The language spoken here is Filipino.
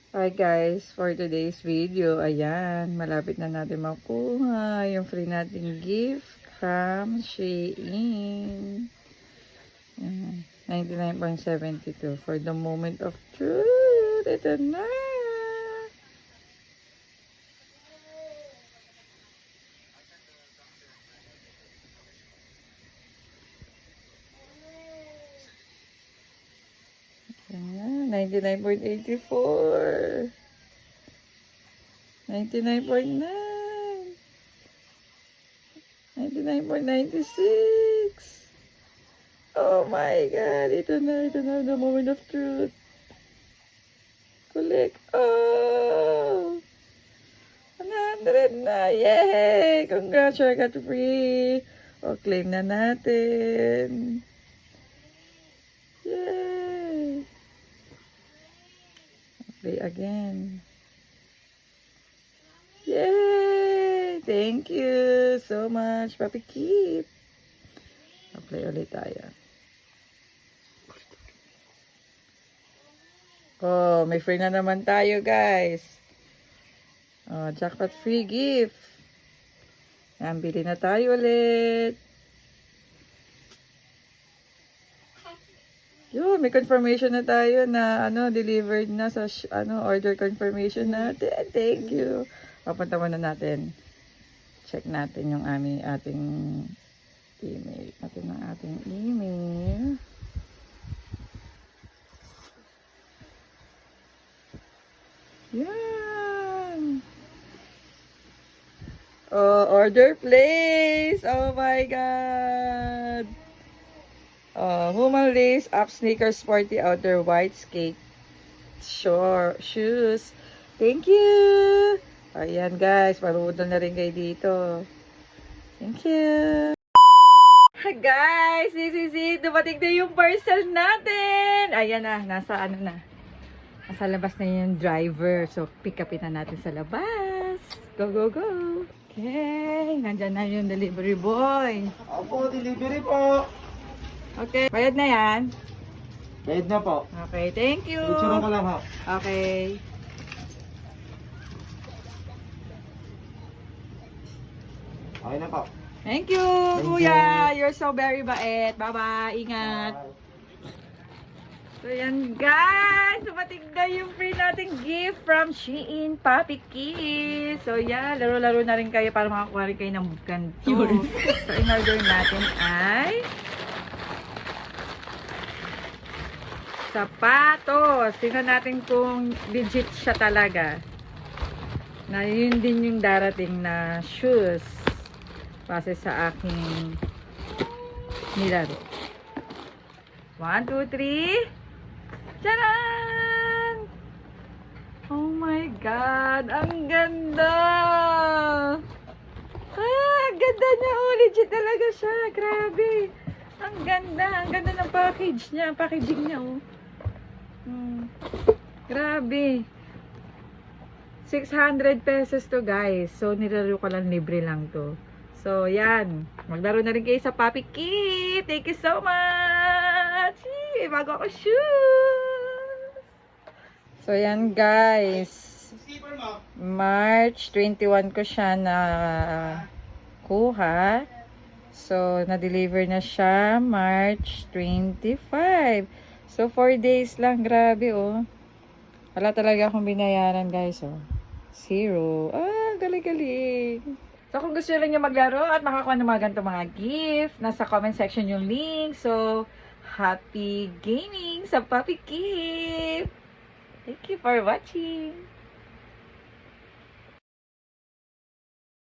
Hi guys, for today's video, ayan, malapit na natin makuha yung free nating gift from Shein. Ayan, 99.72 for the moment of truth. Ito na! Ayan, 99.84. 99.9. 99.96. Oh my God, ito na, the moment of truth. Collect. Oh! 100 na. Yay! Congrats, I got free. O, claim na natin. Yay! Play again. Yay! Thank you so much, Papi Keep. Play ulit tayo. Oh, may free na naman tayo, guys. Oh, jackpot free gift. Yan, bili na tayo ulit. Yun, may confirmation na tayo na delivered na sa order confirmation natin. Thank you. Papunta muna natin. Check natin yung ating email. Natin ang ating email. Yan. Oh, order place. Oh my God. Human lace up sneakers, sporty outer, white skate shoes. Thank you. Ayan guys, marunong na rin kayo dito. Thank you. Guys, this is it. Dumating na yung parcel natin. Ayan na, nasa nasa labas na yung driver. So, pick upin na natin sa labas. Go, go, go. Okay, nandyan na yung delivery boy. Opo, delivery po. Okay, bayad na yan. Bayad na po. Okay, thank you. Picture ko lang ha. Okay. Okay na po. Thank you, Kuya. You're so very bait. Bye-bye. Ingat. So, yan guys. Dumating na yung free nating gift from Shein Papi Kids. So, yan. Laro-laro na rin kayo para makakuha rin kayo ng ganito. So, in-order natin ay sapatos. Tingnan natin kung legit siya talaga. Na yun din yung darating na shoes. Base sa aking nilaro. 1, 2, 3. Tcharan! Oh my God! Ang ganda! Ang ganda niya! Oh, legit talaga siya. Grabe! Ang ganda! Ang ganda ng package niya. Packaging niya, oh. Grabe. 600 pesos to, guys. So, nilaro ko lang, libre lang to. So, yan. Maglaro na rin kayo sa Papi Kit. Thank you so much. Bago ako shoes. So, yan guys. March 21 ko siya na kuha. So, na-deliver na siya March 25. So, 4 days lang. Grabe, oh. Wala talaga akong binayaran, guys, oh. 0. Galing-galing. So, kung gusto nyo maglaro at makakuha ng mga ganito mga gift, nasa comment section yung link. So, happy gaming sa Papi Gift! Thank you for watching!